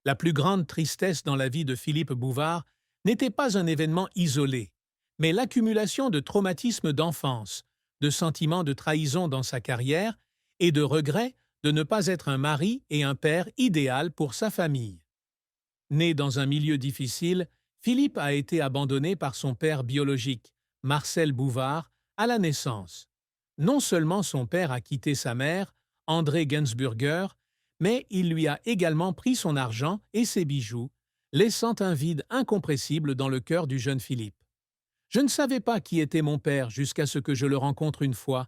La plus grande tristesse dans la vie de Philippe Bouvard n'était pas un événement isolé, mais l'accumulation de traumatismes d'enfance, de sentiments de trahison dans sa carrière et de regrets de ne pas être un mari et un père idéal pour sa famille. Né dans un milieu difficile, Philippe a été abandonné par son père biologique, Marcel Bouvard, à la naissance. Non seulement son père a quitté sa mère, André Gensburger, mais il lui a également pris son argent et ses bijoux, laissant un vide incompressible dans le cœur du jeune Philippe. Je ne savais pas qui était mon père jusqu'à ce que je le rencontre une fois,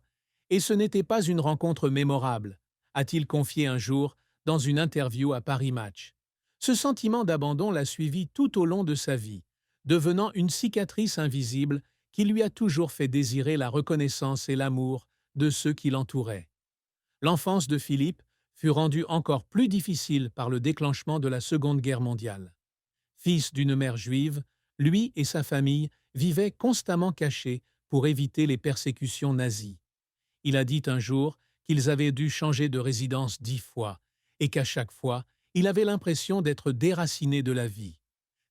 et ce n'était pas une rencontre mémorable, a-t-il confié un jour dans une interview à Paris Match. Ce sentiment d'abandon l'a suivi tout au long de sa vie, devenant une cicatrice invisible qui lui a toujours fait désirer la reconnaissance et l'amour de ceux qui l'entouraient. L'enfance de Philippe fut rendue encore plus difficile par le déclenchement de la Seconde Guerre mondiale. Fils d'une mère juive, lui et sa famille vivaient constamment cachés pour éviter les persécutions nazies. Il a dit un jour qu'ils avaient dû changer de résidence 10 fois et qu'à chaque fois, il avait l'impression d'être déraciné de la vie.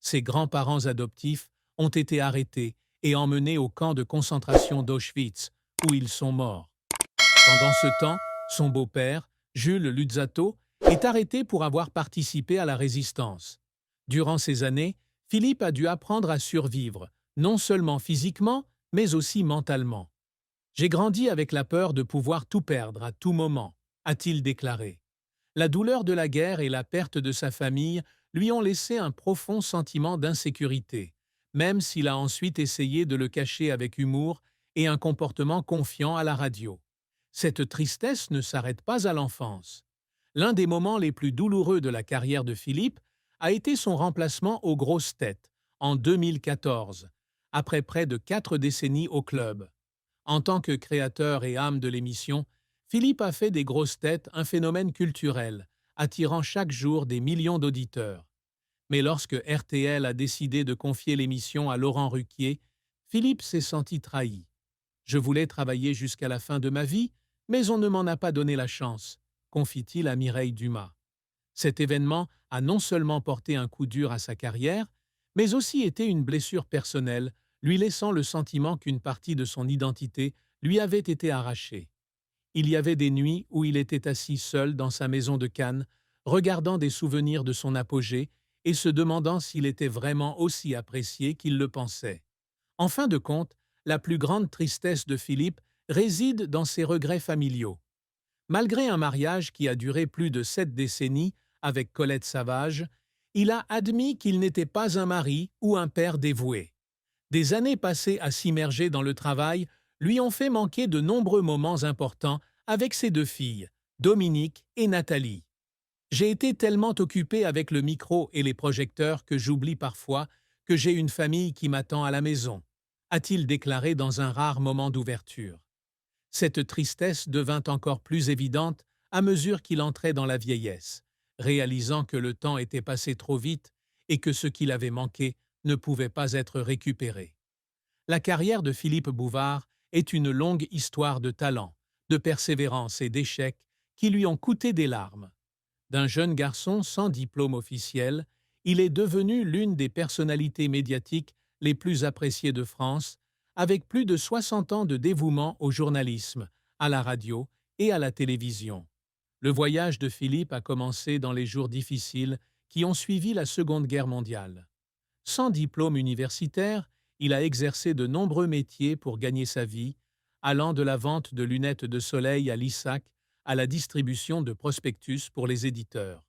Ses grands-parents adoptifs ont été arrêtés et emmenés au camp de concentration d'Auschwitz, où ils sont morts. Pendant ce temps, son beau-père, Jules Luzzatto, est arrêté pour avoir participé à la résistance. Durant ces années, Philippe a dû apprendre à survivre, non seulement physiquement, mais aussi mentalement. J'ai grandi avec la peur de pouvoir tout perdre à tout moment, a-t-il déclaré. La douleur de la guerre et la perte de sa famille lui ont laissé un profond sentiment d'insécurité, même s'il a ensuite essayé de le cacher avec humour et un comportement confiant à la radio. Cette tristesse ne s'arrête pas à l'enfance. L'un des moments les plus douloureux de la carrière de Philippe a été son remplacement aux grosses têtes, en 2014, après près de 4 décennies au club. En tant que créateur et âme de l'émission, Philippe a fait des grosses têtes un phénomène culturel, attirant chaque jour des millions d'auditeurs. Mais lorsque RTL a décidé de confier l'émission à Laurent Ruquier, Philippe s'est senti trahi. Je voulais travailler jusqu'à la fin de ma vie, mais on ne m'en a pas donné la chance, confie-t-il à Mireille Dumas. Cet événement a non seulement porté un coup dur à sa carrière, mais aussi été une blessure personnelle, lui laissant le sentiment qu'une partie de son identité lui avait été arrachée. Il y avait des nuits où il était assis seul dans sa maison de Cannes, regardant des souvenirs de son apogée et se demandant s'il était vraiment aussi apprécié qu'il le pensait. En fin de compte, la plus grande tristesse de Philippe réside dans ses regrets familiaux. Malgré un mariage qui a duré plus de 7 décennies avec Colette Savage, il a admis qu'il n'était pas un mari ou un père dévoué. Des années passées à s'immerger dans le travail lui ont fait manquer de nombreux moments importants avec ses 2 filles, Dominique et Nathalie. J'ai été tellement occupé avec le micro et les projecteurs que j'oublie parfois que j'ai une famille qui m'attend à la maison, a-t-il déclaré dans un rare moment d'ouverture. Cette tristesse devint encore plus évidente à mesure qu'il entrait dans la vieillesse, réalisant que le temps était passé trop vite et que ce qu'il avait manqué ne pouvait pas être récupéré. La carrière de Philippe Bouvard est une longue histoire de talent, de persévérance et d'échecs qui lui ont coûté des larmes. D'un jeune garçon sans diplôme officiel, il est devenu l'une des personnalités médiatiques les plus appréciées de France, avec plus de 60 ans de dévouement au journalisme, à la radio et à la télévision. Le voyage de Philippe a commencé dans les jours difficiles qui ont suivi la Seconde Guerre mondiale. Sans diplôme universitaire, il a exercé de nombreux métiers pour gagner sa vie, allant de la vente de lunettes de soleil à l'ISAC à la distribution de prospectus pour les éditeurs.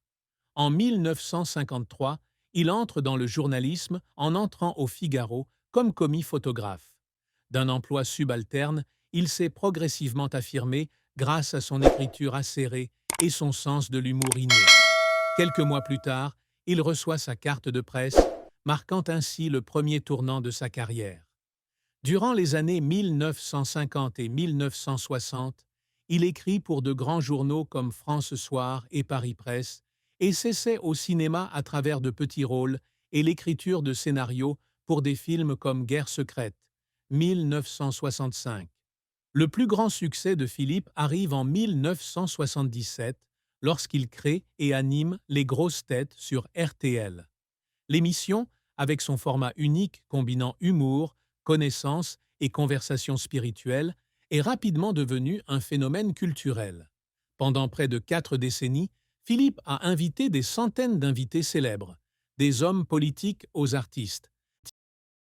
En 1953, il entre dans le journalisme en entrant au Figaro comme commis photographe. D'un emploi subalterne, il s'est progressivement affirmé grâce à son écriture acérée et son sens de l'humour inné. Quelques mois plus tard, il reçoit sa carte de presse, marquant ainsi le premier tournant de sa carrière. Durant les années 1950 et 1960, il écrit pour de grands journaux comme France Soir et Paris Presse et s'essaie au cinéma à travers de petits rôles et l'écriture de scénarios pour des films comme Guerre secrète, 1965. Le plus grand succès de Philippe arrive en 1977, lorsqu'il crée et anime Les Grosses Têtes sur RTL. L'émission, avec son format unique combinant humour, connaissances et conversations spirituelles, est rapidement devenue un phénomène culturel. Pendant près de 4 décennies, Philippe a invité des centaines d'invités célèbres, des hommes politiques aux artistes,